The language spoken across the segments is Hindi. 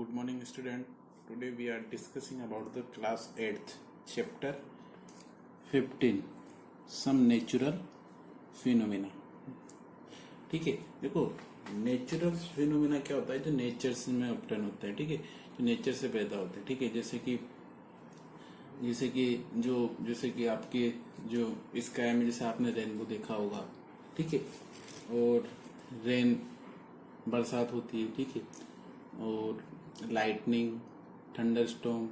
Good morning, student. Today we are discussing about the class 8th chapter 15 some natural phenomena. ठीक है, देखो नेचुरल फिनोमिना क्या होता है? जो नेचर में ऑब्टेन होता है, ठीक है, जो नेचर से पैदा होते हैं, ठीक है, जैसे कि आपके जो स्काई में जैसे आपने रेनबो देखा होगा, ठीक है, और रेन बरसात होती है, ठीक है, और लाइटनिंग, थंडरस्टॉर्म,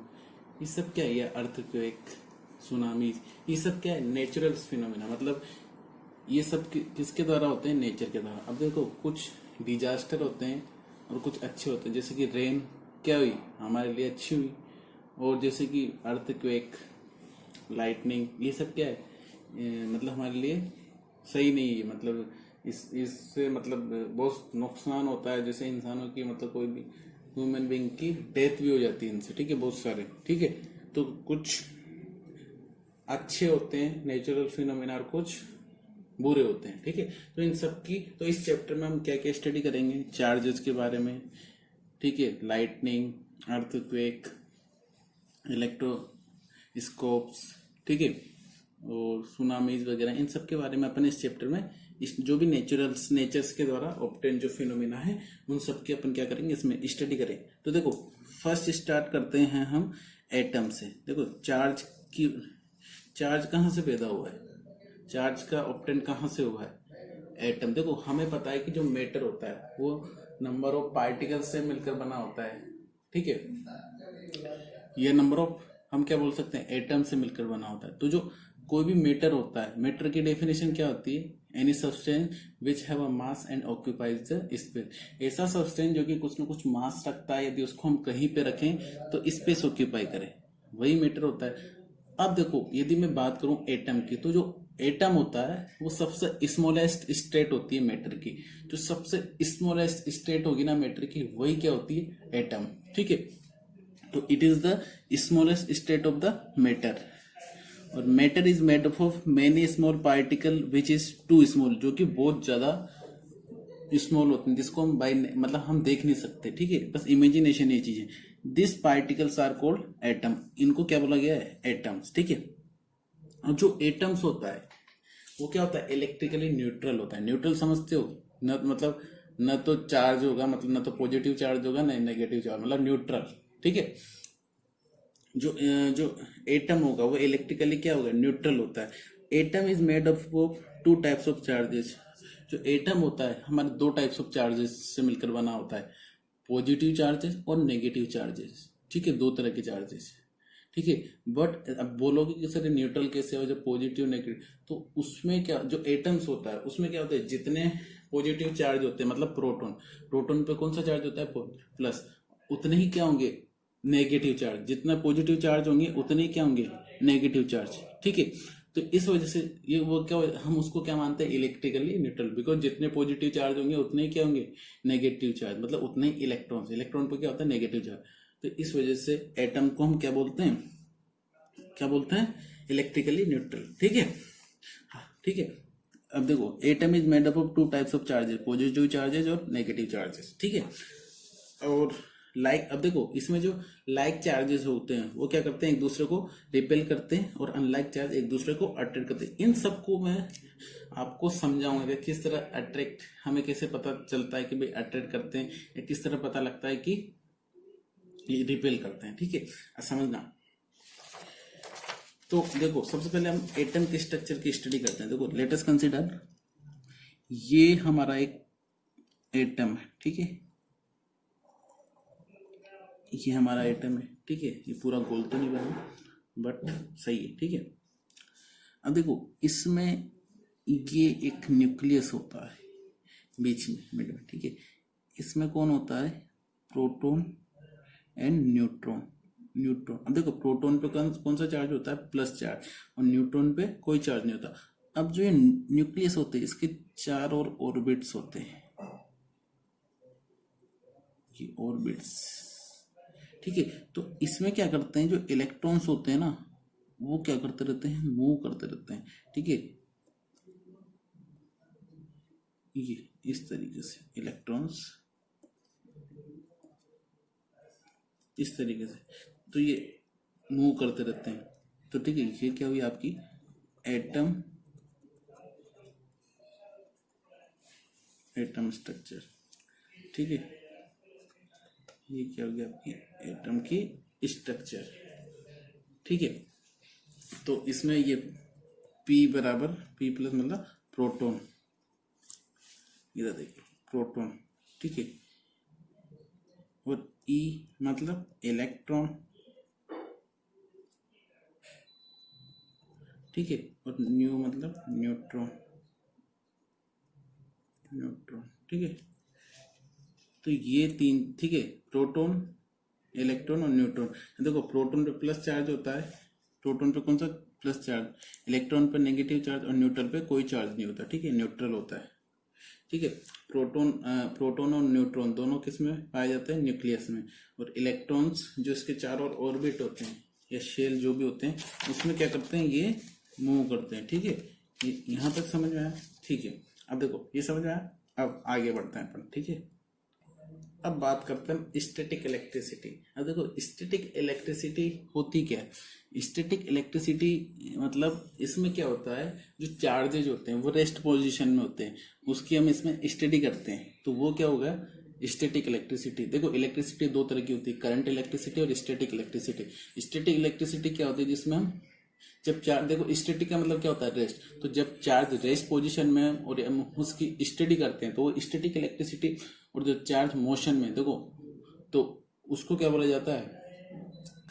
ये सब क्या है? ये अर्थक्वेक, सुनामी, ये सब क्या है? Natural phenomena. मतलब ये सब किसके द्वारा होते हैं? नेचर के द्वारा। अब देखो कुछ डिजास्टर होते हैं और कुछ अच्छे होते हैं। जैसे कि रेन क्या हुई? हमारे लिए अच्छी हुई। और जैसे कि अर्थक्वेक, लाइटनिंग, ये सब क्या है? मतलब हमारे लिए सही नहीं है। मतलब इससे मतलब बहुत नुकसान होता है। जैसे इंसानों की मतलब कोई भी ह्यूमन बीइंग की डेथ भी हो जाती है इनसे, ठीक है, बहुत सारे, ठीक है। तो कुछ अच्छे होते हैं नेचुरल फिनोमिना और कुछ बुरे होते हैं, ठीक है। तो इन सब की तो इस चैप्टर में हम क्या क्या स्टडी करेंगे? चार्जेस के बारे में, ठीक है, लाइटनिंग, अर्थक्वेक, इलेक्ट्रोस्कोप्स, ठीक है, और सुनामीज वगैरह, इन सब के बारे में अपन इस चैप्टर में जो भी नेचर्स के द्वारा ऑब्टेन जो फिनोमिना है उन सब के अपन क्या करेंगे, इसमें स्टडी करें। तो देखो फर्स्ट स्टार्ट करते हैं हम एटम से। देखो चार्ज कहाँ से पैदा हुआ है? चार्ज का ऑब्टेन कहाँ से हुआ है? एटम। देखो हमें पता है कि जो मैटर होता है वो नंबर ऑफ पार्टिकल से मिलकर बना होता है, ठीक है। ये नंबर ऑफ हम क्या बोल सकते हैं? एटम से मिलकर बना होता है। तो जो कोई भी मैटर होता है, मैटर की डेफिनेशन क्या होती है? Any substance which have a mass and occupies the space. ऐसा सब्सटेंस जो कि कुछ न कुछ मास रखता है, यदि उसको हम कहीं पे रखें तो स्पेस ऑक्यूपाई करे, वही मैटर होता है। अब देखो यदि मैं बात करूं एटम की, तो जो एटम होता है वो सबसे स्मॉलेस्ट स्टेट होती है मैटर की। जो सबसे स्मॉलेस्ट स्टेट होगी ना मैटर की, वही क्या होती है? एटम, ठीक है। तो it is the smallest state of the matter. और matter is made up of many small particle which is too small, जो कि बहुत ज्यादा स्मॉल होते हैं, जिसको हम मतलब हम देख नहीं सकते, ठीक है, बस इमेजिनेशन ये चीज है। This particles are called atom. इनको क्या बोला गया है? एटम्स, ठीक है। और जो एटम्स होता है वो क्या होता है? इलेक्ट्रिकली न्यूट्रल होता है। न्यूट्रल समझते हो न? मतलब न तो चार्ज होगा, मतलब न तो पॉजिटिव चार्ज होगा न नेगेटिव चार्ज, मतलब न्यूट्रल, ठीक है। जो एटम होगा वो इलेक्ट्रिकली क्या होगा? न्यूट्रल होता है। Atom is made up of two types of charges. जो एटम होता है हमारे दो टाइप्स ऑफ चार्जेस से मिलकर बना होता है, पॉजिटिव चार्जेस और नेगेटिव चार्जेस, ठीक है, दो तरह के चार्जेस, ठीक है। बट अब बोलोगे कि सर न्यूट्रल कैसे हो जब पॉजिटिव नेगेटिव? तो उसमें क्या, जो एटम्स होता है उसमें क्या होता है? जितने पॉजिटिव चार्ज होते हैं, मतलब प्रोटॉन पे कौन सा चार्ज होता है? प्लस। उतने ही क्या होंगे? Negative charge. जितना पॉजिटिव चार्ज होंगे उतने ही क्या होंगे? नेगेटिव चार्ज, ठीक है। तो इस वजह से ये वो क्या, हम उसको क्या मानते हैं? Electrically neutral. बिकॉज जितने पॉजिटिव चार्ज होंगे उतने ही क्या होंगे? नेगेटिव चार्ज, मतलब उतने ही इलेक्ट्रॉन पे क्या होता है? Negative charge. तो इस वजह से एटम को हम क्या बोलते हैं? इलेक्ट्रिकली न्यूट्रल, ठीक है। हाँ, ठीक है। अब देखो atom is made up of two types of charges, positive charges और नेगेटिव चार्जेस, ठीक है। और अब देखो इसमें जो लाइक चार्जेस होते हैं वो क्या करते हैं? एक दूसरे को रिपेल करते हैं, और अनलाइक चार्ज एक दूसरे को अट्रैक्ट करते हैं। इन सबको मैं आपको समझाऊंगा कि किस तरह अट्रैक्ट, हमें कैसे पता चलता है कि भाई अट्रैक्ट करते हैं, या किस तरह पता लगता है कि ये रिपेल करते हैं, ठीक है, समझना। तो देखो सबसे पहले हम एटम के स्ट्रक्चर की स्टडी करते हैं। देखो लेट अस कंसीडर, ये हमारा एक एटम है, ठीक है, ये हमारा एटम है, ठीक है। ये पूरा गोल तो नहीं बना बट सही है, ठीक है। अब देखो इसमें ये एक न्यूक्लियस होता है बीच में, मिड में, ठीक है। इसमें कौन होता है? Proton and neutron. अब देखो प्रोटॉन पे कौन सा चार्ज होता है? Plus charge. और न्यूट्रॉन पे कोई चार्ज नहीं होता। अब जो ये न्यूक्लियस होते हैं इसके चार और ऑर्बिट्स होते हैं, ये ऑर्बिट्स, ठीक है। तो इसमें क्या करते हैं? जो इलेक्ट्रॉन्स होते हैं ना वो क्या करते रहते हैं? मूव करते रहते हैं, ठीक है। ये इस तरीके से इलेक्ट्रॉन्स इस तरीके से, तो ये मूव करते रहते हैं। तो ठीक है, ये क्या हुई आपकी एटम स्ट्रक्चर। ठीक है, ये क्या हो गया आपकी एटम की स्ट्रक्चर। ठीक है, तो इसमें ये P बराबर P प्लस मतलब प्रोटॉन, इधर देखिए प्रोटॉन। ठीक है, और E मतलब इलेक्ट्रॉन। ठीक है, और न्यू मतलब न्यूट्रॉन। ठीक है, तो ये तीन, ठीक है, प्रोटॉन, इलेक्ट्रॉन और न्यूट्रॉन। देखो प्रोटॉन पे प्लस चार्ज होता है, प्रोटॉन पे कौन सा प्लस चार्ज, इलेक्ट्रॉन पे नेगेटिव चार्ज, और न्यूट्रल पे कोई चार्ज नहीं होता। ठीक है, न्यूट्रल होता है। ठीक है, प्रोटॉन और न्यूट्रॉन दोनों किस में पाए जाते हैं, न्यूक्लियस में। और इलेक्ट्रॉन्स जो इसके चारों ओर ऑर्बिट होते हैं या शेल जो भी होते हैं, उसमें क्या करते हैं, ये मूव करते हैं। ठीक है, यहाँ तक समझ में आया। ठीक है, अब देखो ये समझ में आया, अब आगे बढ़ते हैं अपन। ठीक है, अब बात करते हैं स्टैटिक इलेक्ट्रिसिटी। अब देखो स्टैटिक इलेक्ट्रिसिटी होती क्या है। स्टैटिक इलेक्ट्रिसिटी मतलब इसमें क्या होता है, जो चार्जेज होते हैं वो रेस्ट पोजीशन में होते हैं, उसकी हम इसमें स्टडी करते हैं, तो वो क्या होगा स्टैटिक इलेक्ट्रिसिटी। देखो इलेक्ट्रिसिटी दो तरह की होती है, करंट इलेक्ट्रिसिटी और स्टैटिक इलेक्ट्रिसिटी। स्टैटिक इलेक्ट्रिसिटी क्या होती है, जिसमें हम जब चार्ज, देखो स्टैटिक का मतलब क्या होता है, रेस्ट। तो जब चार्ज रेस्ट पोजीशन में और हम उसकी स्टडी करते हैं तो वो स्टैटिक इलेक्ट्रिसिटी। और जो चार्ज मोशन में, देखो तो उसको क्या बोला जाता है,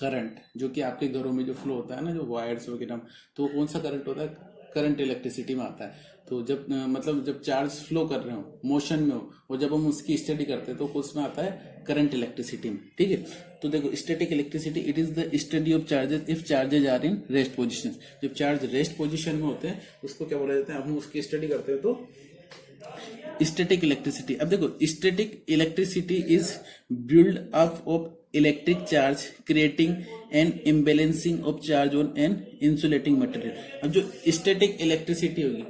करंट, जो कि आपके घरों में जो फ्लो होता है ना, जो वायर्स वगैरह, तो वो कौन सा करंट होता है, करंट इलेक्ट्रिसिटी में आता है। तो जब मतलब जब चार्ज फ्लो कर रहे हो, मोशन में हो, और जब हम उसकी स्टडी करते हैं तो उसमें आता है करंट इलेक्ट्रिसिटी में। ठीक है, तो देखो static electricity it is the study of charges if charges are in rest position. जब चार्ज रेस्ट पोजिशन में होते हैं उसको क्या बोला जाता है, हम उसकी स्टडी करते हैं तो स्टैटिक इलेक्ट्रिसिटी। अब देखो static electricity is build up of electric charge creating an imbalancing of charge on an insulating material. अब जो स्टैटिक इलेक्ट्रिसिटी होगी,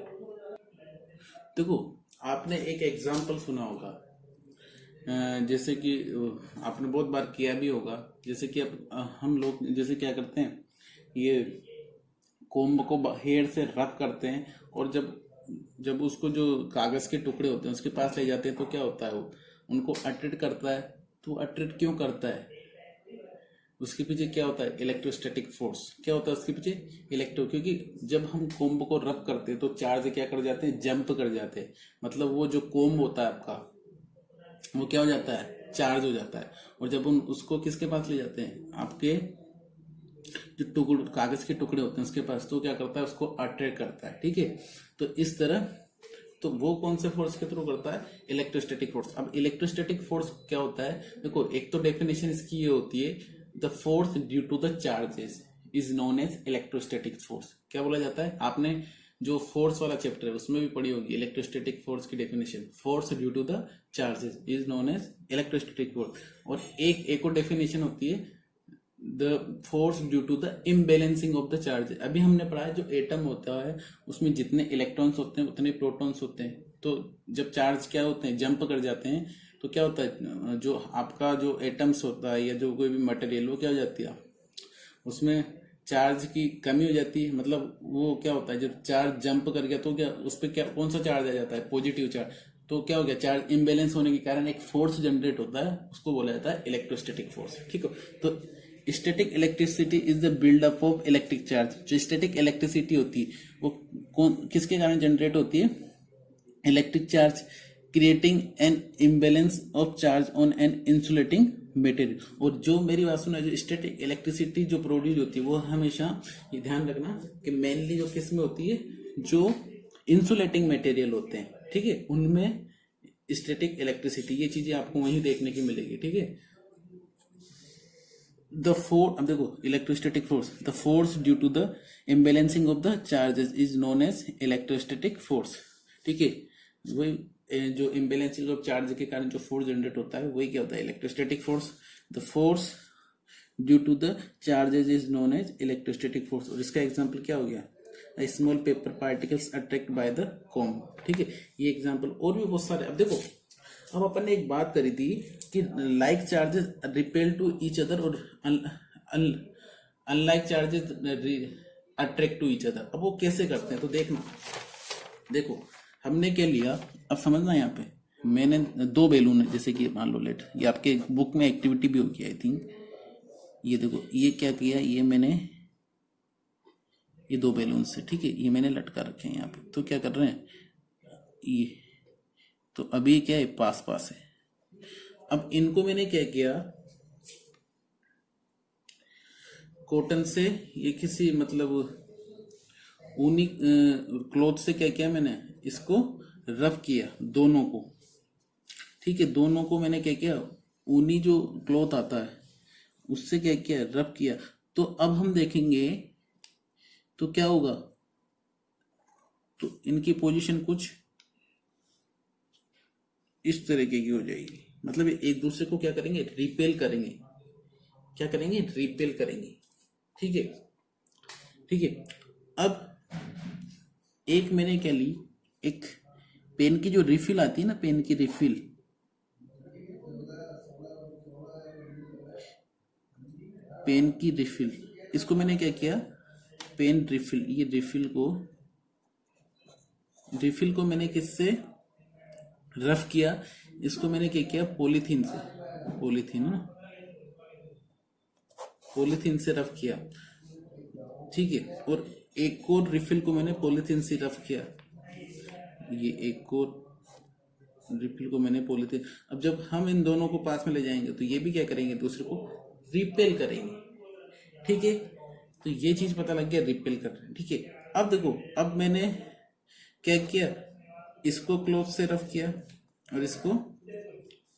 देखो आपने एक एग्जांपल सुना होगा, जैसे कि आपने बहुत बार किया भी होगा, जैसे कि अब हम लोग जैसे क्या करते हैं, ये कोम्ब को हेयर से रफ करते हैं, और जब उसको जो कागज के टुकड़े होते हैं उसके पास ले जाते हैं तो क्या होता है, वो उनको अट्रैक्ट करता है। तो अट्रैक्ट क्यों करता है, उसके पीछे क्या होता है, इलेक्ट्रोस्टैटिक फोर्स। क्या होता है उसके पीछे, क्योंकि जब हम कोम्ब को रब करते हैं तो चार्ज क्या कर जाते हैं, जंप कर जाते हैं। मतलब वो जो कोम्ब होता है आपका, वो क्या हो जाता है, चार्ज हो जाता है। और जब हम उसको किसके पास ले जाते हैं, आपके जो कागज के टुकड़े होते हैं उसके पास, तो क्या करता है, उसको अट्रैक्ट करता है। ठीक है, तो इस तरह, तो वो कौन से फोर्स के थ्रू करता है, इलेक्ट्रोस्टैटिक फोर्स। अब इलेक्ट्रोस्टैटिक फोर्स क्या होता है, देखो एक तो डेफिनेशन इसकी ये होती है, the force due to the charges is known as electrostatic force. क्या बोला जाता है, आपने जो फोर्स वाला चैप्टर है उसमें भी पढ़ी होगी इलेक्ट्रोस्टैटिक फोर्स की definition, force due to the charges is known as electrostatic force. और एक और डेफिनेशन होती है, the force due to the imbalancing of the charge. अभी हमने पढ़ा है जो एटम होता है उसमें जितने इलेक्ट्रॉन्स होते हैं उतने प्रोटॉन्स होते हैं। तो जब चार्ज क्या होते हैं, जंप कर जाते हैं, तो क्या होता है, जो आपका जो एटम्स होता है या जो कोई भी मटेरियल, वो क्या हो जाती है, उसमें चार्ज की कमी हो जाती है। मतलब वो क्या होता है, जब चार्ज जंप कर गया तो क्या उस पर क्या कौन सा चार्ज आ जाता है, पॉजिटिव चार्ज। तो क्या हो गया, चार्ज इम्बेलेंस होने के कारण एक फोर्स जनरेट होता है, उसको बोला जाता है इलेक्ट्रोस्टैटिक फोर्स। ठीक है, तो static electricity is the buildup of electric charge. जो स्टैटिक इलेक्ट्रिसिटी होती है वो किसके कारण जनरेट होती है, electric charge creating an imbalance of charge on an insulating material. और जो मेरी बात सुना, जो स्टैटिक इलेक्ट्रिसिटी जो प्रोड्यूस होती है वो हमेशा ये ध्यान रखना कि मेनली जो किस में होती है, जो इंसुलेटिंग मटेरियल होते हैं, ठीक है, उनमें स्टैटिक इलेक्ट्रिसिटी, ये चीजें आपको वहीं देखने की मिलेगी। ठीक है, द फोर्स, अब देखो electrostatic force, the force due to the imbalancing of the charges is known as electrostatic force. ठीक है, वही जो इम्बेलेंसिंग ऑफ चार्ज के कारण जो फोर्स जनरेट होता है वही क्या होता है, electrostatic force. The force due to the charges is known as electrostatic force. और इसका एग्जाम्पल क्या हो गया, small paper particles attract by the comb. ठीक है, ये एग्जाम्पल और भी बहुत सारे। अब देखो अब अपन ने एक बात करी थी कि like charges repel to each other और unlike charges attract to each other. अब वो कैसे करते हैं तो देखना, देखो हमने क्या लिया, अब समझना यहाँ पे मैंने दो बैलून है, जैसे कि मान लो लेट, ये आपके बुक में एक्टिविटी भी होगी आई थिंक। ये देखो ये क्या किया, ये मैंने ये दो बैलून से, ठीक है, ये मैंने लटका रखे हैं यहाँ पे। तो क्या कर रहे हैं ये, तो अभी क्या है पास पास है। अब इनको मैंने क्या किया, कॉटन से ये किसी मतलब ऊनी क्लॉथ से क्या किया मैंने, इसको रफ किया दोनों को, ठीक है, दोनों को मैंने क्या किया, ऊनी जो क्लॉथ आता है उससे क्या किया, रफ किया। तो अब हम देखेंगे तो क्या होगा, तो इनकी पोजीशन कुछ इस तरीके की हो जाएगी, मतलब एक दूसरे को क्या करेंगे, रिपेल करेंगे, क्या करेंगे, रिपेल करेंगे, ठीक है, ठीक है। अब एक मैंने क्या ली, एक पेन की जो रिफिल आती है ना, पेन की रिफिल, पेन की रिफिल, इसको मैंने क्या किया, पेन रिफिल, ये रिफिल को मैंने किससे रफ किया, इसको मैंने क्या किया, पॉलीथीन से, पॉलीथीन से रफ किया, ठीक है। और एक और रिफिल को मैंने पॉलीथीन से रफ किया, ये एक और रिफिल को मैंने पॉलीथीन। अब जब हम इन दोनों को पास में ले जाएंगे तो ये भी क्या करेंगे, दूसरे को रिपेल करेंगे, ठीक है। तो ये चीज पता लग गया, रिपेल कर रहे हैं, ठीक है। अब देखो, अब मैंने क्या किया, इसको क्लॉथ से रफ किया और इसको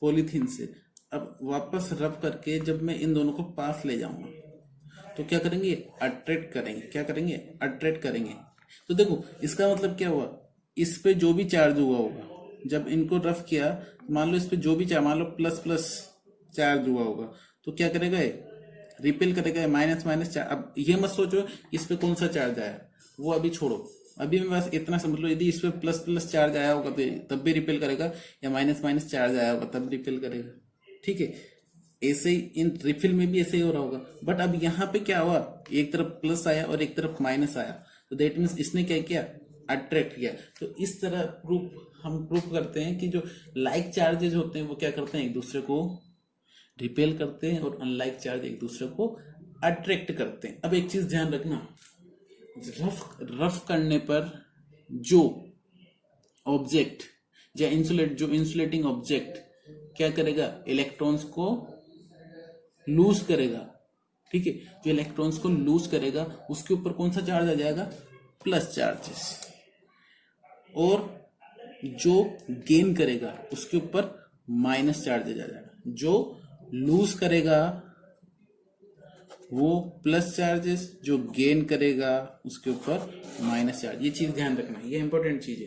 पॉलीथीन से। अब वापस रफ करके जब मैं इन दोनों को पास ले जाऊंगा तो क्या करेंगे, अट्रैक्ट करेंगे, क्या करेंगे, अट्रैक्ट करेंगे। तो देखो इसका मतलब क्या हुआ, इस पे जो भी चार्ज हुआ होगा, जब इनको रफ किया, मान लो इस पे जो भी चार्ज, मान लो प्लस प्लस चार्ज हुआ होगा, तो क्या करेगा, रिपेल करेगा, माइनस माइनस चार्ज। अब ये मत सोचो इस पे कौन सा चार्ज आया, वो अभी छोड़ो, अभी मैं बस इतना समझ लो, यदि इस पे प्लस प्लस चार्ज आया होगा तो तब भी रिपेल करेगा, या माइनस माइनस चार्ज आया होगा तब रिपेल करेगा, ठीक है। ऐसे ही इन रिफिल में भी ऐसे ही हो रहा होगा। बट अब यहाँ पे क्या हुआ, एक तरफ प्लस आया और एक तरफ माइनस आया, तो दैट मीन्स इसने क्या किया, अट्रैक्ट किया। तो इस तरह हम प्रूफ करते हैं कि जो लाइक चार्जेज होते हैं वो क्या करते हैं, एक दूसरे को रिपेल करते हैं, और अनलाइक चार्ज एक दूसरे को अट्रैक्ट करते हैं। अब एक चीज ध्यान रखना, रफ करने पर जो ऑब्जेक्ट या इंसुलेटिंग ऑब्जेक्ट क्या करेगा, इलेक्ट्रॉन्स को लूज करेगा, ठीक है। जो इलेक्ट्रॉन्स को लूज करेगा उसके ऊपर कौन सा चार्ज आ जाएगा, प्लस चार्जेस, और जो गेन करेगा उसके ऊपर माइनस चार्जेस आ जाएगा। जो लूज करेगा वो प्लस चार्जेस, जो गेन करेगा उसके ऊपर माइनस चार्ज। ये चीज ध्यान रखना, ये इंपॉर्टेंट चीज है,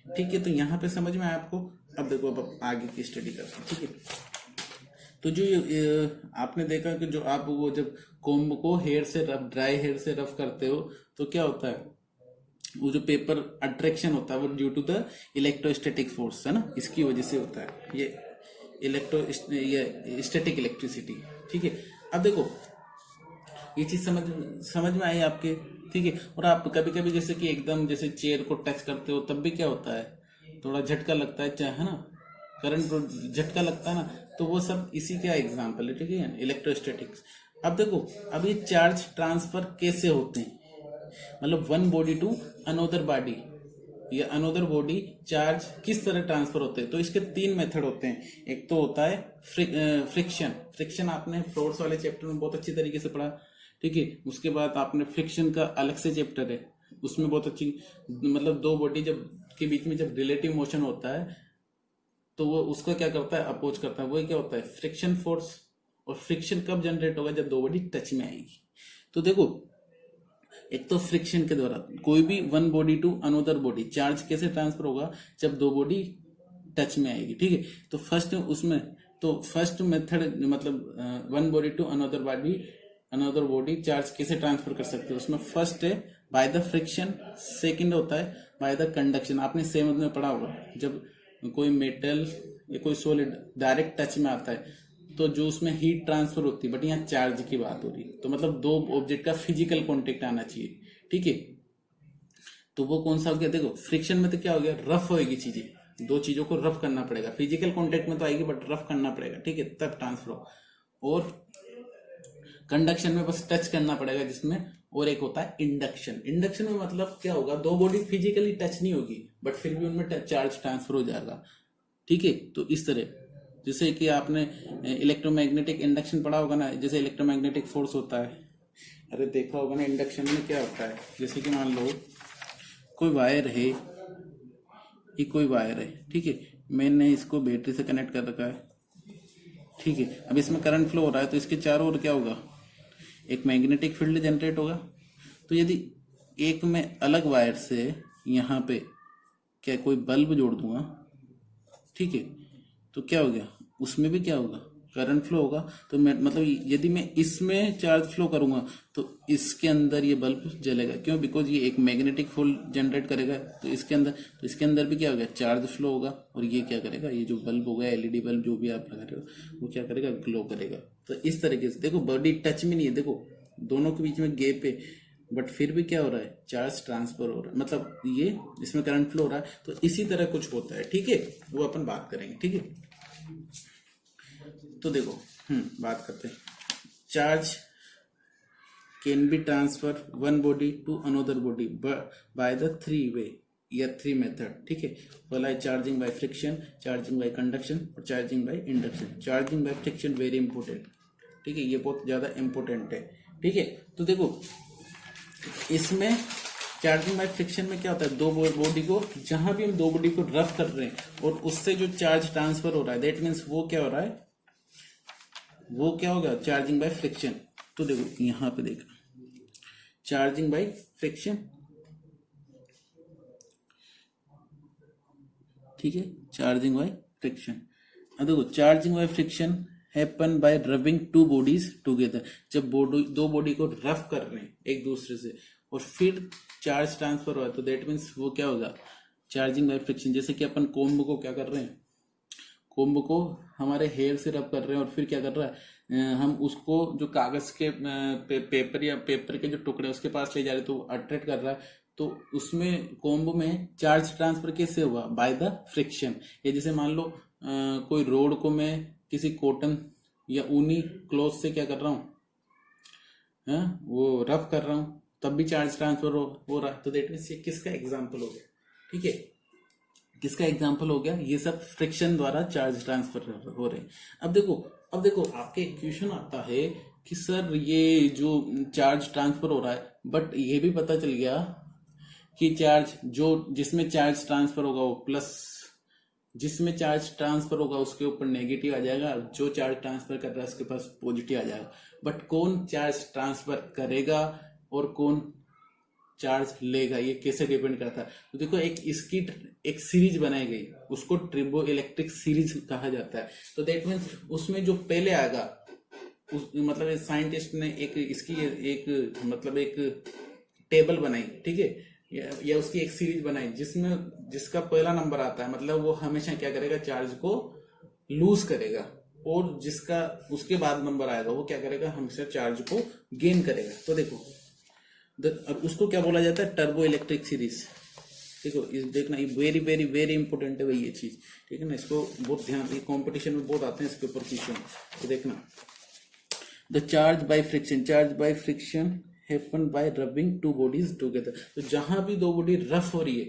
ठीक है। तो यहां पे समझ में आया आपको। अब देखो, अब आगे की स्टडी करते हैं, ठीक है। तो जो आपने देखा कि जो आप वो जब कोम्ब को हेयर से रफ, ड्राई हेयर से रफ करते हो तो क्या होता है, वो जो पेपर अट्रैक्शन होता है वो due to the electrostatic force है ना, इसकी वजह से होता है ये स्टैटिक इलेक्ट्रिसिटी, ठीक है। अब देखो ये चीज समझ में आई आपके, ठीक है। और आप कभी कभी जैसे कि एकदम जैसे चेयर को टच करते हो तब भी क्या होता है, थोड़ा झटका लगता है, चाहे है ना, करंट झटका लगता है ना, तो वो सब इसी का एग्जाम्पल है, ठीक है, इलेक्ट्रोस्टैटिक्स। अब देखो, अब ये चार्ज ट्रांसफर कैसे होते हैं, मतलब one body to another body या अनोदर बॉडी चार्ज किस तरह ट्रांसफर होते हैं। तो इसके तीन मेथड होते हैं। एक तो होता है फ्रिक्शन आपने फोर्स वाले चैप्टर में बहुत अच्छी तरीके से पढ़ा, ठीक है। उसके बाद आपने फ्रिक्शन का अलग से चैप्टर है, उसमें बहुत अच्छी, मतलब दो बॉडी जब के बीच में जब रिलेटिव मोशन होता है तो वो उसका क्या करता है, अपोज करता है, वो क्या होता है, फ्रिक्शन फोर्स। और फ्रिक्शन कब जनरेट होगा, जब दो बॉडी टच में आएगी। तो देखो, एक तो फ्रिक्शन के द्वारा कोई भी one body to another body charge कैसे ट्रांसफर होगा, जब दो बॉडी टच में आएगी, ठीक है। तो फर्स्ट मेथड मतलब one body to another body charge कैसे ट्रांसफर कर सकते हैं, उसमें फर्स्ट है बाय द फ्रिक्शन, सेकंड होता है बाय द कंडक्शन। आपने सेवंथ में पढ़ा होगा, जब कोई मेटल या कोई सॉलिड डायरेक्ट टच में आता है तो जो उसमें हीट ट्रांसफर होती है, बट यहाँ चार्ज की बात हो रही है, तो मतलब दो ऑब्जेक्ट का फिजिकल कांटेक्ट आना चाहिए, ठीक है। तो वो कौन सा हो गया, देखो फ्रिक्शन में तो क्या हो गया, रफ होएगी चीजें, दो चीजों को रफ करना पड़ेगा, फिजिकल कांटेक्ट में तो आएगी बट रफ करना पड़ेगा, ठीक है, तब ट्रांसफर हो। और कंडक्शन में बस टच करना पड़ेगा जिसमें, और एक होता है इंडक्शन। इंडक्शन में मतलब क्या होगा, दो बॉडी फिजिकली टच नहीं होगी बट फिर भी उनमें चार्ज ट्रांसफर हो जाएगा, ठीक है। तो इस तरह, जैसे कि आपने इलेक्ट्रोमैग्नेटिक इंडक्शन पढ़ा होगा ना, जैसे इलेक्ट्रोमैग्नेटिक फोर्स होता है, अरे देखा होगा ना इंडक्शन में क्या होता है, जैसे कि मान लो कोई वायर है, ये कोई वायर है, ठीक है, मैंने इसको बैटरी से कनेक्ट कर रखा है, ठीक है। अब इसमें करंट फ्लो हो रहा है तो इसके चारों ओर क्या होगा, एक मैग्नेटिक फील्ड जनरेट होगा। तो यदि एक मैं अलग वायर से यहाँ पे क्या कोई बल्ब जोड़ दूंगा, ठीक है, तो क्या हो गया, उसमें भी क्या होगा, करंट फ्लो होगा। तो मैं मतलब यदि मैं इसमें चार्ज फ्लो करूंगा तो इसके अंदर ये बल्ब जलेगा, क्यों, बिकॉज ये एक मैग्नेटिक फील्ड जनरेट करेगा, तो इसके अंदर, तो इसके अंदर भी क्या होगा, चार्ज फ्लो होगा, और ये क्या करेगा, ये जो बल्ब होगा, एलईडी बल्ब जो भी आप लगा रहे हो, वो क्या करेगा, ग्लो करेगा। तो इस तरीके से देखो बॉडी टच में नहीं है, देखो दोनों के बीच में गैप है, बट फिर भी क्या हो रहा है, चार्ज ट्रांसफर हो रहा है, मतलब ये इसमें करंट फ्लो हो रहा है। तो इसी तरह कुछ होता है, ठीक है, वो अपन बात करेंगे, ठीक है। तो देखो बात करते हैं, charge can be transfer one body to another body by the three way या थ्री मेथड, ठीक है। पहला है charging by friction, charging by conduction और charging by induction. Charging by friction very important, ठीक है, ये बहुत ज्यादा इंपॉर्टेंट है, ठीक है। तो देखो इसमें चार्जिंग बाय फ्रिक्शन में क्या होता है, दो बॉडी को, जहां भी हम दो बॉडी को रफ कर रहे हैं और उससे जो चार्ज ट्रांसफर हो रहा है, दैट मीन्स वो क्या हो रहा है, वो क्या होगा, चार्जिंग बाय फ्रिक्शन। तो देखो यहां पे देखो चार्जिंग बाय फ्रिक्शन, ठीक है, चार्जिंग बाय फ्रिक्शन। अब देखो charging by friction happen by rubbing two bodies together, जब दो बॉडी को रफ कर रहे हैं एक दूसरे से और फिर चार्ज ट्रांसफर हो रहा है, तो दैट मीन्स वो क्या होगा, चार्जिंग बाय फ्रिक्शन। जैसे कि अपन कोम्ब को क्या कर रहे हैं, कोम्ब को हमारे हेयर से रब कर रहे हैं और फिर क्या कर रहा है, हम उसको जो कागज के पेपर या पेपर के जो टुकड़े उसके पास ले जा रहे हैं, तो अट्रैक्ट कर रहा है, तो उसमें कोम्ब में चार्ज ट्रांसफर कैसे होगा, बाय द फ्रिक्शन। या जैसे मान लो कोई रोड को मैं किसी कॉटन या ऊनी क्लॉथ से क्या कर रहा हूँ, वो रफ कर रहा हूँ, तब भी चार्ज ट्रांसफर हो रहा है। तो दैट मीन्स ये किसका एग्जाम्पल हो गया, ठीक है, किसका एग्जाम्पल हो गया, ये सब फ्रिक्शन द्वारा चार्ज ट्रांसफर हो रहे हैं। अब देखो आपके क्वेश्चन आता है कि सर ये जो चार्ज ट्रांसफर हो रहा है, बट ये भी पता चल गया कि चार्ज जो जिसमें चार्ज ट्रांसफर होगा वो प्लस, जिसमें चार्ज ट्रांसफर होगा उसके ऊपर नेगेटिव आ जाएगा, जो चार्ज ट्रांसफर कर रहा है उसके पास पॉजिटिव आ जाएगा। बट कौन चार्ज ट्रांसफर करेगा और कौन चार्ज लेगा, ये कैसे डिपेंड करता है। तो देखो इसकी एक सीरीज बनाई गई, उसको ट्रिबो इलेक्ट्रिक सीरीज कहा जाता है। तो दैट मीन्स उसमें जो पहले आएगा मतलब साइंटिस्ट ने एक इसकी एक मतलब एक टेबल बनाई, ठीक है, या उसकी एक सीरीज बनाई जिसका पहला नंबर आता है, मतलब वो हमेशा क्या करेगा, चार्ज को लूज करेगा, और जिसका उसके बाद नंबर आएगा वो क्या करेगा, हमेशा चार्ज को गेन करेगा। तो देखो अब उसको क्या बोला जाता है, टर्बो इलेक्ट्रिक सीरीज। देखो इस देखना, ये वेरी वेरी वेरी इंपॉर्टेंट है भाई ये चीज, ठीक है ना, इसको बहुत ध्यान, ये कॉम्पिटिशन में बहुत आते हैं इसके ऊपर क्वेश्चन। तो देखना, the charge by friction happen by rubbing two bodies together. तो जहां भी दो बॉडी रफ हो रही है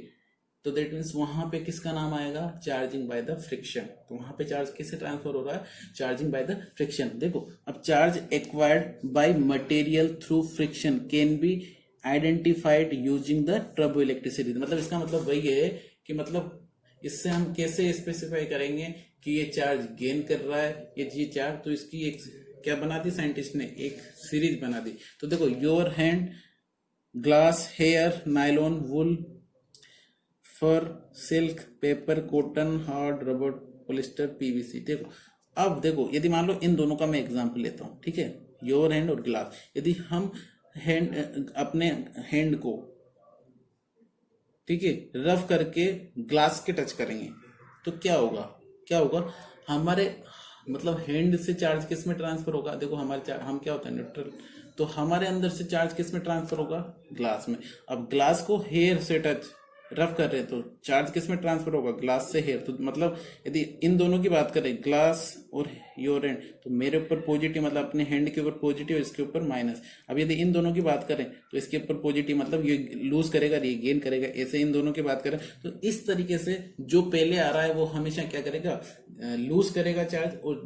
तो दैट मीन्स वहां पे किसका नाम आएगा, चार्जिंग बाय द फ्रिक्शन। तो वहां पे चार्ज किससे ट्रांसफर हो रहा है, चार्जिंग बाय द फ्रिक्शन। देखो अब charge acquired by material through friction can be identified using the turbo electric series. मतलब इसका मतलब वही है कि मतलब इससे हम कैसे स्पेसिफाई करेंगे कि ये चार्ज गेन कर रहा है ये चार्ज, तो इसकी एक क्या बना दी साइंटिस्ट ने, एक सीरीज बना दी। तो देखो your hand, glass, hair, nylon, wool, fur, silk, paper, cotton, hard, rubber, polyester, PVC. देखो अब देखो यदि मान लो इन दोनों का मैं एग्जांपल लेता हूं, ठीक है, योर हैंड और ग्लास। यदि हम अपने हैंड को, ठीक है, रफ करके ग्लास के टच करेंगे तो क्या होगा, क्या होगा, हमारे मतलब हैंड से चार्ज किस में ट्रांसफर होगा, देखो हमारे हम क्या होता है न्यूट्रल, तो हमारे अंदर से चार्ज किस में ट्रांसफर होगा, ग्लास में। अब ग्लास को हेयर से टच रफ कर रहे हैं तो चार्ज किस में ट्रांसफर होगा, ग्लास से हेयर। तो मतलब यदि इन दोनों की बात करें, ग्लास और योर हैंड, तो मेरे ऊपर पॉजिटिव मतलब अपने हैंड के ऊपर पॉजिटिव, इसके ऊपर माइनस। अब यदि इन दोनों की बात करें तो इसके ऊपर पॉजिटिव मतलब ये लूज करेगा, ये गेन करेगा, ऐसे इन दोनों की बात करें तो इस तरीके से जो पहले आ रहा है वो हमेशा क्या करेगा, लूज करेगा चार्ज, और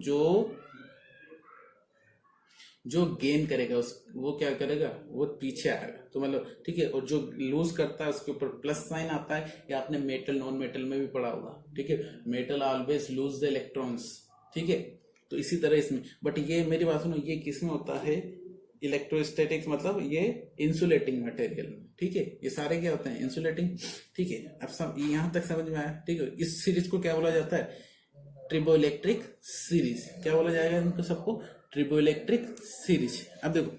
जो गेन करेगा उस वो क्या करेगा, वो पीछे आएगा। तो मतलब ठीक है, और जो लूज करता है उसके ऊपर प्लस साइन आता है, या आपने मेटल नॉन मेटल में भी पढ़ा होगा, ठीक है, metal always lose the electrons, ठीक है। तो इसी तरह इसमें, बट ये मेरी बात सुनो, ये किस में होता है, इलेक्ट्रोस्टैटिक्स मतलब ये इंसुलेटिंग मटेरियल में, ठीक है, ये सारे क्या होते हैं, इंसुलेटिंग, ठीक है। अब सब यहां तक समझ में आया, ठीक है। इस सीरीज को क्या बोला जाता है, ट्रिबो इलेक्ट्रिक सीरीज, क्या बोला जाएगा इनको सबको, ट्रिबो इलेक्ट्रिक सीरीज। अब देखो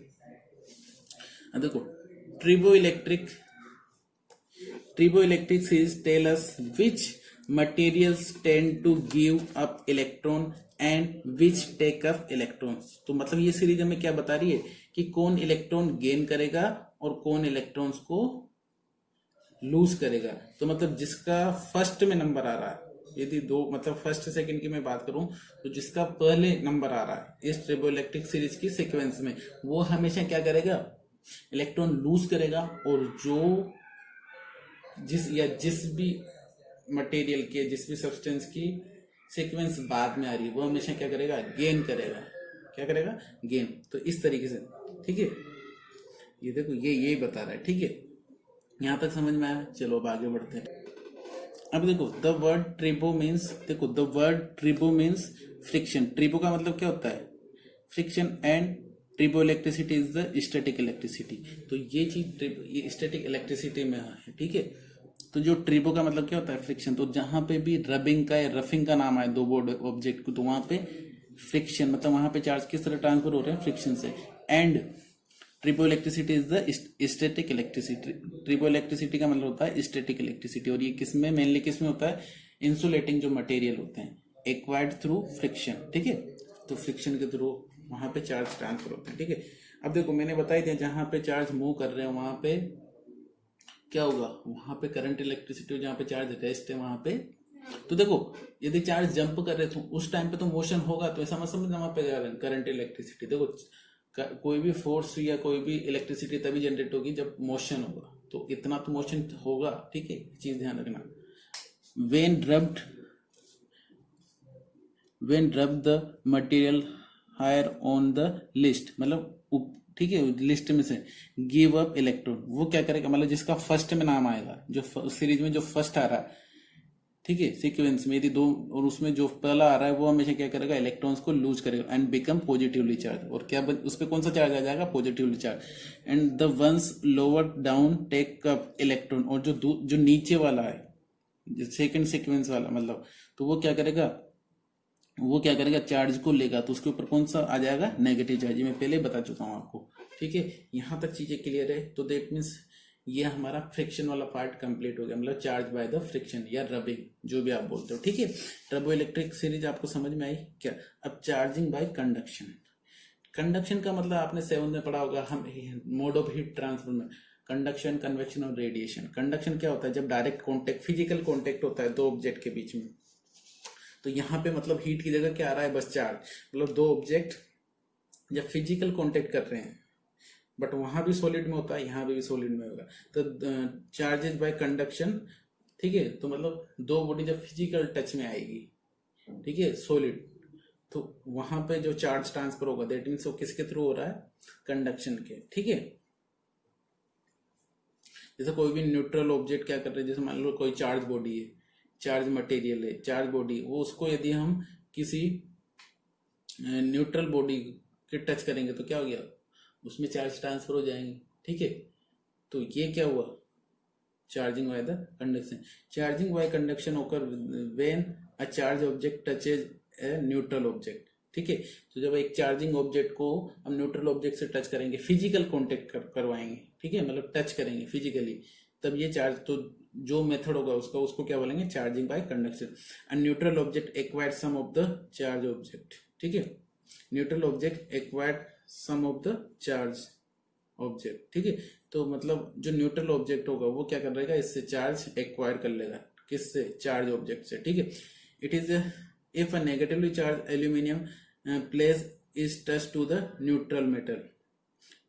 triboelectric series tell us which materials tend to give up electron and which take up electrons। तो मतलब ये सीरीज हमें क्या बता रही है कि कौन इलेक्ट्रॉन गेन करेगा और कौन इलेक्ट्रॉन्स को लूज करेगा। तो मतलब जिसका फर्स्ट में नंबर आ रहा है, यदि दो मतलब फर्स्ट सेकंड की मैं बात करूं, तो जिसका पहले नंबर आ रहा है इस ट्रिबोइलेक्ट्रिक सीरीज की सीक्वेंस में, वो हमेशा क्या करेगा, इलेक्ट्रॉन लूज करेगा, और जो जिस भी मटेरियल के, जिस भी सब्सटेंस की सीक्वेंस बाद में आ रही है, वो हमेशा क्या करेगा, गेन करेगा, क्या करेगा, गेन। तो इस तरीके से, ठीक है, ये देखो ये बता रहा है, ठीक है, यहां तक समझ में आया। चलो अब आगे बढ़ते हैं। अब देखो द वर्ड ट्रिबो मीन्स, देखो the word tribo means friction. Tribo का मतलब क्या होता है, friction, and triboelectricity is the static electricity. तो ये चीज ये स्टैटिक इलेक्ट्रिसिटी में है, ठीक है। तो जो ट्रिबो का मतलब क्या होता है, फ्रिक्शन। तो जहां पे भी रबिंग का या रफिंग का नाम आए दो बोर्ड ऑब्जेक्ट को, तो वहां पे फ्रिक्शन मतलब वहां पे चार्ज किस तरह ट्रांसफर हो रहे हैं, फ्रिक्शन से। And triboelectricity is the static electricity. Triboelectricity का मतलब होता है स्टैटिक इलेक्ट्रिसिटी, और ये किसमें मेनली किसमें होता है, इंसुलेटिंग जो मटेरियल होते हैं, एक्वायर्ड थ्रू फ्रिक्शन, ठीक है। तो फ्रिक्शन के थ्रू वहां पे चार्ज ट्रांसफर होते हैं, ठीक है। अब देखो मैंने बताई दिया, जहां पे चार्ज मूव कर रहे हैं वहां पे क्या होगा, वहां पे करंट इलेक्ट्रिसिटी, जहां पे चार्ज रेस्ट है वहां पे। तो देखो यदि चार्ज जंप कर रहे तो उस टाइम पे तो मोशन होगा, तो ऐसा मत समझना वहां पे करंट इलेक्ट्रिसिटी। देखो कोई भी फोर्स या कोई भी इलेक्ट्रिसिटी तभी जनरेट होगी जब मोशन होगा, तो इतना तो मोशन होगा, ठीक है, चीज ध्यान रखना। When rub the material higher on the list, मतलब ठीक है, लिस्ट में से गिव अप इलेक्ट्रॉन, वो क्या करेगा, मतलब जिसका फर्स्ट में नाम आएगा, जो सीरीज में जो फर्स्ट आ रहा है, ठीक है, सीक्वेंस में यदि दो और उसमें जो पहला आ रहा है वो हमेशा क्या करेगा, इलेक्ट्रॉन्स को लूज करेगा एंड बिकम पॉजिटिवली चार्ज। और क्या उस पर कौन सा चार्ज आ जाएगा, positively charge. And the ones lower down take up electron, और जो नीचे वाला है सेकंड सीक्वेंस वाला मतलब, तो वो क्या करेगा, चार्ज को लेगा, तो उसके ऊपर कौन सा आ जाएगा, नेगेटिव चार्ज। मैं पहले बता चुका हूं आपको, ठीक है। यहां तक चीजें क्लियर है। तो दैट मीन्स ये हमारा फ्रिक्शन वाला पार्ट कंप्लीट हो गया, मतलब चार्ज बाय द फ्रिक्शन या रबिंग, जो भी आप बोलते हो, ठीक है। ट्रिबो इलेक्ट्रिक सीरीज आपको समझ में आई क्या। अब चार्जिंग बाय कंडक्शन। कंडक्शन का मतलब आपने 7th में पढ़ा होगा, हम मोड ऑफ हीट ट्रांसफर में, कंडक्शन, कन्वेक्शन और रेडिएशन। कंडक्शन क्या होता है, जब डायरेक्ट कॉन्टेक्ट, फिजिकल कॉन्टेक्ट होता है दो ऑब्जेक्ट के बीच में, तो यहाँ पे मतलब हीट की जगह क्या आ रहा है, बस चार्ज। मतलब दो ऑब्जेक्ट जब फिजिकल कॉन्टेक्ट कर रहे हैं, बट वहां भी सॉलिड में होता है, यहाँ भी सॉलिड में होगा, तो चार्जेज बाय कंडक्शन, ठीक है। तो मतलब दो बॉडी जब फिजिकल टच में आएगी, ठीक है, सॉलिड, तो वहां पे जो चार्ज ट्रांसफर होगा, दैट मीन्स वो किसके थ्रू हो रहा है, कंडक्शन के, ठीक है। जैसे कोई भी न्यूट्रल ऑब्जेक्ट क्या कर रहे हैं, जैसे मान लो कोई चार्ज बॉडी है, चार्ज मटेरियल है, चार्ज बॉडी, वो उसको यदि हम किसी न्यूट्रल बॉडी के टच करेंगे तो क्या हो गया, उसमें चार्ज ट्रांसफर हो जाएंगे, ठीक है। तो ये क्या हुआ, charging by the conduction. Charging by conduction होकर when a charge object touches a neutral object, ठीक है। तो जब एक चार्जिंग ऑब्जेक्ट को हम न्यूट्रल ऑब्जेक्ट से टच करेंगे, फिजिकल कॉन्टेक्ट करवाएंगे, ठीक है, मतलब टच करेंगे फिजिकली, तब ये चार्ज, तो जो मेथड होगा उसका, उसको क्या बोलेंगे, charging by conduction. And neutral object acquired some of the charge object, ठीक है, neutral object acquired some of the charge object, ठीक है। तो मतलब जो न्यूट्रल ऑब्जेक्ट होगा वो क्या कर रहेगा, इससे चार्ज एक्वायर कर लेगा, किससे, चार्ज ऑब्जेक्ट से, ठीक है। It is if a negatively charge aluminium place is touch to the neutral metal,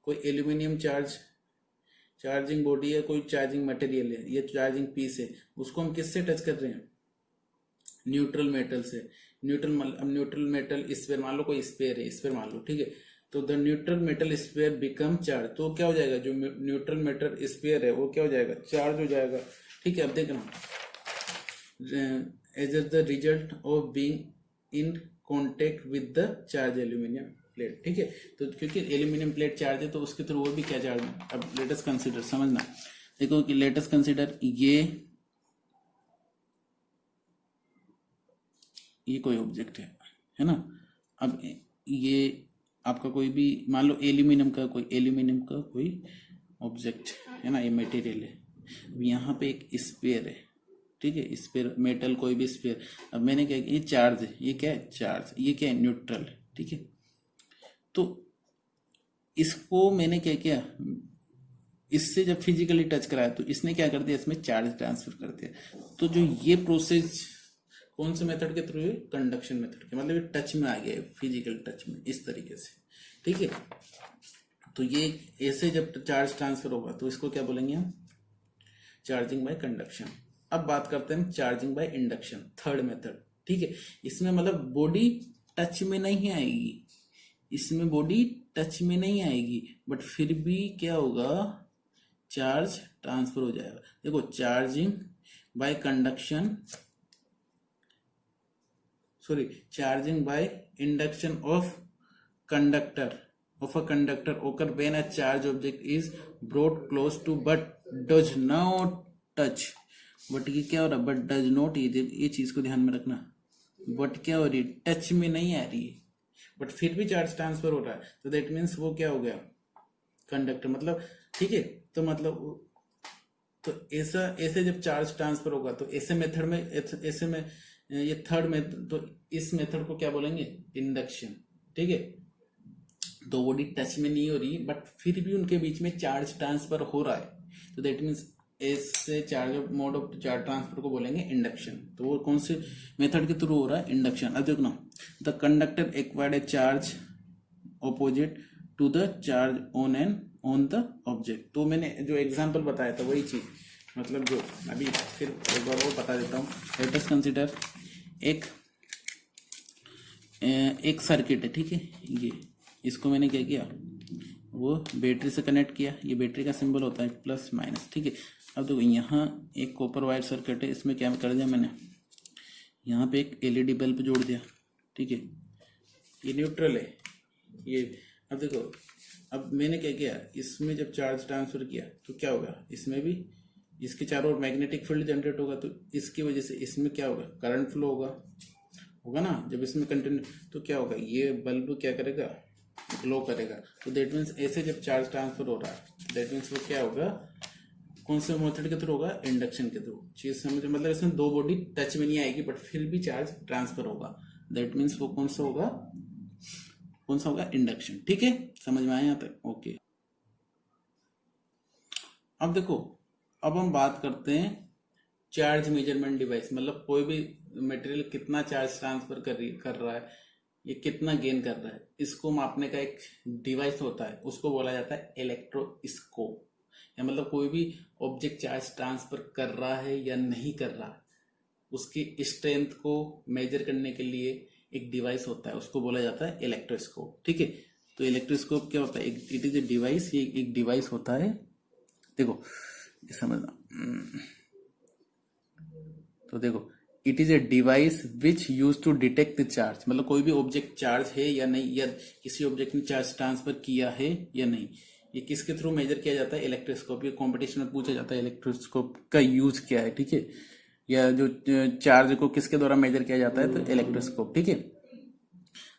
कोई एल्यूमिनियम चार्जिंग बॉडी है, कोई चार्जिंग मटेरियल है, ये चार्जिंग पीस है, उसको हम किससे टच कर रहे हैं, न्यूट्रल मेटल से। न्यूट्रल मेटल स्फीयर मान लो, कोई स्फीयर है, स्फीयर मान लो, ठीक है। तो the neutral metal sphere become charge, तो क्या हो जाएगा, जो न्यूट्रल मेटल स्फीयर है वो क्या हो जाएगा, चार्ज हो जाएगा, ठीक है। अब देखना, as the result of being in contact with the charge aluminium plate, ठीक है। तो क्योंकि एल्यूमिनियम प्लेट चार्ज है तो उसके थ्रू वो भी क्या चार्ज है। अब लेट अस कंसीडर, समझना, देखो कि लेट अस कंसीडर ये कोई ऑब्जेक्ट है ना। अब ये आपका कोई भी मान लो एल्यूमिनियम का कोई ऑब्जेक्ट है ना, ये मटेरियल है। अब यहाँ पे एक स्फीयर है, ठीक है, स्फीयर मेटल कोई भी स्फीयर। अब मैंने क्या, ये चार्ज है, ये क्या है, चार्ज, ये क्या है, न्यूट्रल, ठीक है। तो इसको मैंने क्या किया, इससे जब फिजिकली टच कराया तो इसने क्या कर दिया, इसमें चार्ज ट्रांसफर कर दिया। तो जो ये प्रोसेस कौन से मेथड के थ्रू है, कंडक्शन मेथड के, मतलब टच में आ गया, फिजिकल टच में, इस तरीके से, ठीक है। तो ये ऐसे जब चार्ज ट्रांसफर होगा तो इसको क्या बोलेंगे हम, चार्जिंग बाय कंडक्शन। अब बात करते हैं charging by induction, third method, ठीक है। इसमें मतलब बॉडी टच में नहीं आएगी, इसमें बॉडी टच में नहीं आएगी, बट फिर भी क्या होगा, चार्ज ट्रांसफर हो जाएगा। देखो, charging by conduction, charging by induction of a conductor occur when a charge object is brought close to but does not touch। But ये क्या हो रहा है, बट डज नॉट, ये चीज को ध्यान में रखना, बट क्या हो रही है, टच में नहीं आ रही है, बट फिर भी चार्ज ट्रांसफर हो रहा है, तो दैट मीन्स वो क्या हो गया, कंडक्टर, मतलब, ठीक है। तो मतलब, तो ऐसे जब चार्ज ट्रांसफर होगा तो ऐसे मेथड में, ऐसे में ये थर्ड मेथड, तो इस मेथड को क्या बोलेंगे, इंडक्शन, ठीक है। दो बॉडी टच में नहीं हो रही बट फिर भी उनके बीच में चार्ज ट्रांसफर हो रहा है, तो दैट मीन्स ऐसे charge mode of charge transfer को बोलेंगे इंडक्शन। तो वो कौन से मेथड के थ्रू हो रहा है, इंडक्शन। अब देखो ना, the conductor acquired a charge opposite to the charge on the object. तो मैंने जो एग्जांपल बताया था वही चीज, मतलब जो अभी फिर एक बार वो बता देता हूँ। लेट अस कंसीडर एक सर्किट है, ठीक है। ये इसको मैंने क्या किया, वो बैटरी से कनेक्ट किया, ये बैटरी का सिंबल होता है प्लस माइनस, ठीक है। अब देखो, यहाँ एक कॉपर वायर सर्किट है, इसमें क्या कर दिया मैंने, यहाँ पे एक एलईडी बल्ब जोड़ दिया, ठीक है। ये न्यूट्रल है ये। अब देखो, अब मैंने क्या किया, इसमें जब चार्ज ट्रांसफर किया तो क्या होगा, इसमें भी इसके चारों ओर मैग्नेटिक फील्ड जनरेट होगा, तो इसकी वजह से इसमें क्या होगा, करंट फ्लो होगा ना। जब इसमें कंटिन्यू, तो क्या होगा, ये बल्ब क्या करेगा, ग्लो करेगा। तो दैट मीन्स ऐसे जब चार्ज ट्रांसफर हो रहा है, दैट मीन्स वो क्या होगा, कौन से मेथड के थ्रू होगा, इंडक्शन के थ्रू। चीज समझ, मतलब इसमें दो बॉडी टच में नहीं आएगी बट फिर भी चार्ज ट्रांसफर होगा, दैट मीन्स वो कौन सा होगा, इंडक्शन, ठीक है। समझ में आया यहाँ तक, ओके। अब देखो, अब हम बात करते हैं चार्ज मेजरमेंट डिवाइस, मतलब कोई भी मटेरियल कितना चार्ज ट्रांसफर कर रहा है, ये कितना गेन कर रहा है, इसको मापने का एक डिवाइस होता है, उसको बोला जाता है इलेक्ट्रोस्कोप। या मतलब कोई भी ऑब्जेक्ट चार्ज ट्रांसफर कर रहा है या नहीं कर रहा, उसकी स्ट्रेंथ को मेजर करने के लिए एक डिवाइस होता है, उसको बोला जाता है इलेक्ट्रोस्कोप, ठीक है। तो इलेक्ट्रोस्कोप क्या होता है, इट इज ए डिवाइस, ये एक डिवाइस होता है। देखो समझना, तो देखो, it is a device which use to detect the charge, मतलब कोई भी ऑब्जेक्ट चार्ज है या नहीं, या किसी ऑब्जेक्ट ने चार्ज ट्रांसफर किया है या नहीं, ये किसके थ्रू मेजर किया जाता है, इलेक्ट्रोस्कोप। ये कॉम्पिटिशन में पूछा जाता है इलेक्ट्रोस्कोप का यूज क्या है, ठीक है, या जो चार्ज को किसके द्वारा मेजर किया जाता है, तो इलेक्ट्रोस्कोप, ठीक है।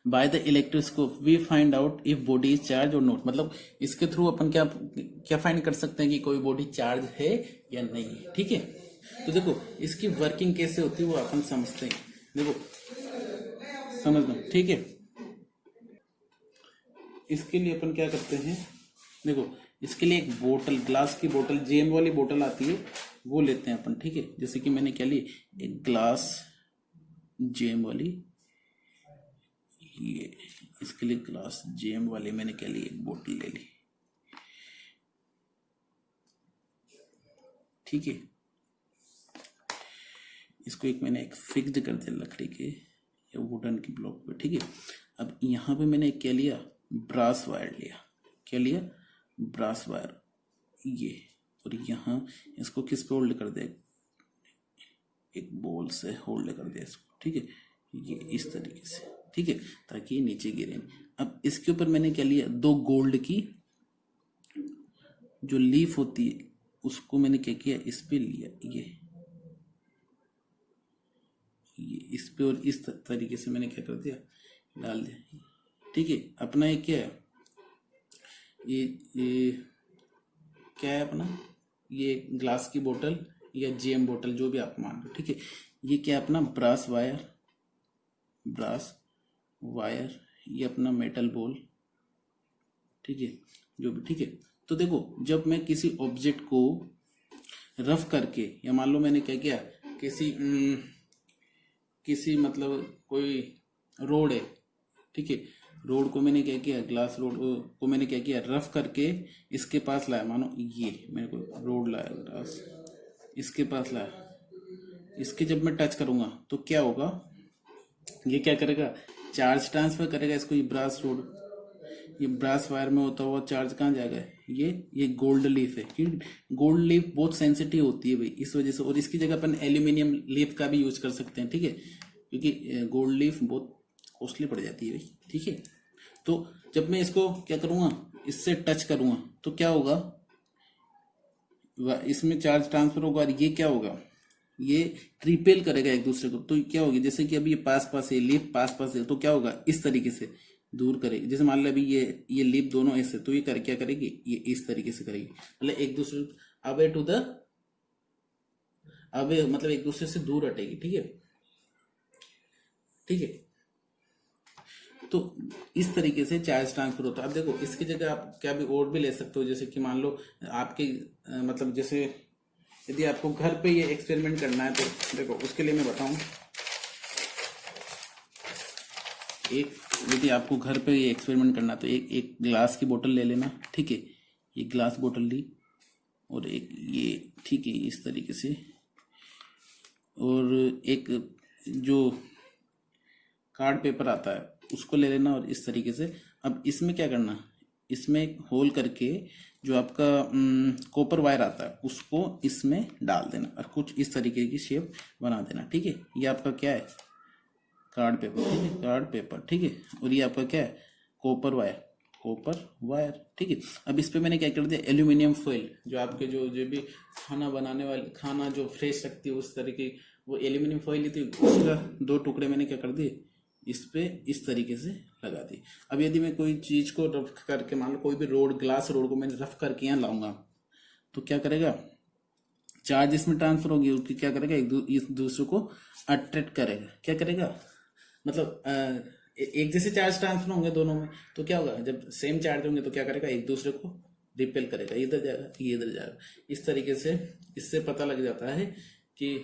By the electroscope we find out if body is charge और नॉट, मतलब इसके थ्रू अपन क्या फाइंड कर सकते हैं कि कोई बॉडी चार्ज है या नहीं है, ठीक है। तो देखो इसकी वर्किंग कैसे होती है वो अपन समझते हैं। देखो समझना, ठीक है। इसके लिए अपन क्या करते हैं, देखो इसके लिए एक बोतल, ग्लास की बोतल, जेम वाली बोतल आती है, वो लेते हैं अपन, ठीक है। जैसे कि मैंने क्या ली, एक ग्लास जेम वाली, ये इसके लिए ग्लास जेम वाली मैंने क्या ली, एक बोतल ले ली, ठीक है। इसको एक मैंने एक फिक्स्ड कर दिया लकड़ी के या वुडन की ब्लॉक पे, ठीक है। अब यहाँ पे मैंने क्या लिया, ब्रास वायर लिया, क्या लिया, ब्रास वायर, ये, और यहाँ इसको किस पे होल्ड कर दिया, एक बॉल से होल्ड कर दिया इसको, ठीक है, ये इस तरीके से, ठीक है, ताकि ये नीचे गिरे नहीं। अब इसके ऊपर मैंने क्या लिया, दो गोल्ड की जो लीफ होती है उसको मैंने क्या किया, इस पे लिया, ये इस पे, और इस तरीके से मैंने क्या कर दिया, डाल दिया, ठीक है। अपना ये क्या है, ये क्या है अपना, ये ग्लास की बोतल या जेम बोतल जो भी आप मान लो, ठीक है। ये क्या है अपना ब्रास वायर, ब्रास वायर, ये अपना मेटल बॉल, ठीक है, जो भी, ठीक है। तो देखो जब मैं किसी ऑब्जेक्ट को रफ करके, या मान लो मैंने क्या किया, किसी मतलब कोई रोड है, ठीक है, रोड को मैंने क्या किया, ग्लास रोड को मैंने क्या किया, रफ करके इसके पास लाया, मानो ये मेरे को रोड लाया ग्लास, इसके पास लाया, इसके जब मैं टच करूंगा तो क्या होगा, ये क्या करेगा, चार्ज ट्रांसफर करेगा इसको, ये ब्रास रोड, ये ब्रास वायर में होता हुआ चार्ज कहाँ जाएगा, ये गोल्ड लीफ है, क्योंकि गोल्ड लीफ बहुत सेंसिटिव होती है भाई, इस वजह से। और इसकी जगह अपन एल्यूमिनियम लीफ का भी यूज कर सकते हैं, ठीक है, क्योंकि गोल्ड लीफ बहुत कॉस्टली पड़ जाती है भाई, ठीक है। तो जब मैं इसको क्या करूंगा, इससे टच करूंगा तो क्या होगा, इसमें चार्ज ट्रांसफर होगा, और ये क्या होगा, ये रिपेल करेगा एक दूसरे को। तो क्या होगी, जैसे कि अभी ये पास पास है, लीफ पास पास है, तो क्या होगा, इस तरीके से दूर करेगी। जैसे मान लो अभी ये लीफ दोनों ऐसे, तो ये क्या करेगी, ये इस तरीके से करेगी, मतलब एक दूसरे अवे टू द अवे, मतलब एक दूसरे से दूर हटेगी, ठीक है, ठीक है। तो इस तरीके से चार्ज ट्रांसफर होता है। अब देखो इसकी जगह आप क्या भी और भी ले सकते हो, जैसे कि मान लो आपके मतलब जैसे यदि आपको घर पे ये एक्सपेरिमेंट करना है, तो देखो उसके लिए मैं बताऊं, यदि आपको घर पे ये एक्सपेरिमेंट करना है तो एक ग्लास की बोतल ले लेना, ठीक है, ये ग्लास बोतल ली, और एक ये, ठीक है, इस तरीके से, और एक जो कार्ड पेपर आता है उसको ले लेना, और इस तरीके से। अब इसमें क्या करना, इसमें एक होल करके जो आपका कॉपर वायर आता है उसको इसमें डाल देना, और कुछ इस तरीके की शेप बना देना, ठीक है। ये आपका क्या है, कार्ड पेपर, ठीक है, कार्ड पेपर, ठीक है, और ये आपका क्या है, कॉपर वायर, ठीक है। अब इस पे मैंने क्या कर दिया, एल्यूमिनियम फॉइल, जो आपके जो भी खाना बनाने वाले, खाना जो फ्रेश रखती है उस तरीके, वो एल्यूमिनियम फॉइल ली थी, उसका 2 टुकड़े मैंने क्या कर दिए, इस पे इस तरीके से लगा दी। अब यदि मैं कोई चीज को रफ करके, मान लो कोई भी रोड, ग्लास रोड को मैंने रफ करके यहाँ लाऊंगा, तो क्या करेगा, चार्ज इसमें ट्रांसफर होगी, उसकी क्या करेगा, एक दूसरे को अट्रैक्ट करेगा, क्या करेगा, मतलब एक जैसे चार्ज ट्रांसफर होंगे दोनों में, तो क्या होगा, जब सेम चार्ज होंगे तो क्या करेगा, एक दूसरे को रिपेल करेगा, इधर जाएगा, ये इधर जाएगा। इस तरीके से इससे पता लग जाता है कि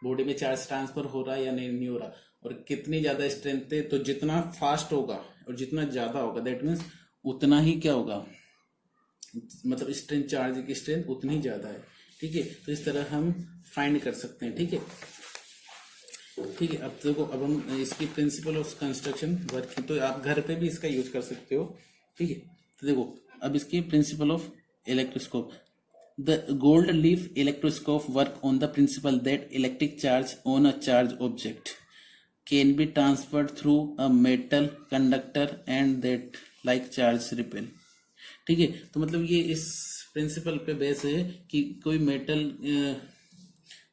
बॉडी में चार्ज ट्रांसफर हो रहा है या नहीं हो रहा, और कितनी ज्यादा स्ट्रेंथ है। तो जितना फास्ट होगा और जितना ज्यादा होगा, दैट मीन्स उतना ही क्या होगा, मतलब स्ट्रेंथ, चार्ज की स्ट्रेंथ उतनी ज्यादा है, ठीक है। तो इस तरह हम फाइंड कर सकते हैं, ठीक है, ठीक है। अब देखो, अब हम इसकी प्रिंसिपल ऑफ कंस्ट्रक्शन वर्क, तो आप घर पे भी इसका यूज कर सकते हो, ठीक है। तो देखो अब इसकी principle of electroscope, the gold leaf electroscope work on the principle that electric charge on a charged object can be transferred through a metal conductor and that like charge repel, ठीक है। तो मतलब ये इस प्रिंसिपल पे बेस है कि कोई मेटल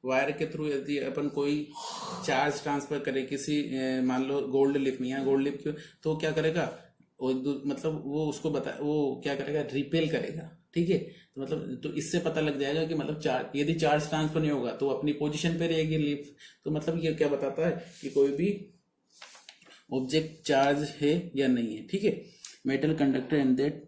वायर के थ्रू यदि अपन कोई चार्ज ट्रांसफर करे किसी मान लो गोल्ड लीफ में, यहाँ गोल्ड लीफ, तो क्या करेगा, मतलब वो उसको वो क्या करेगा, रिपेल करेगा, ठीक है। तो मतलब तो इससे पता लग जाएगा कि मतलब चार्ज, यदि चार्ज ट्रांसफर नहीं होगा तो अपनी पोजीशन पे रहेगी लीफ। तो मतलब ये क्या बताता है कि कोई भी ऑब्जेक्ट चार्ज है या नहीं है, ठीक है। Metal conductor and that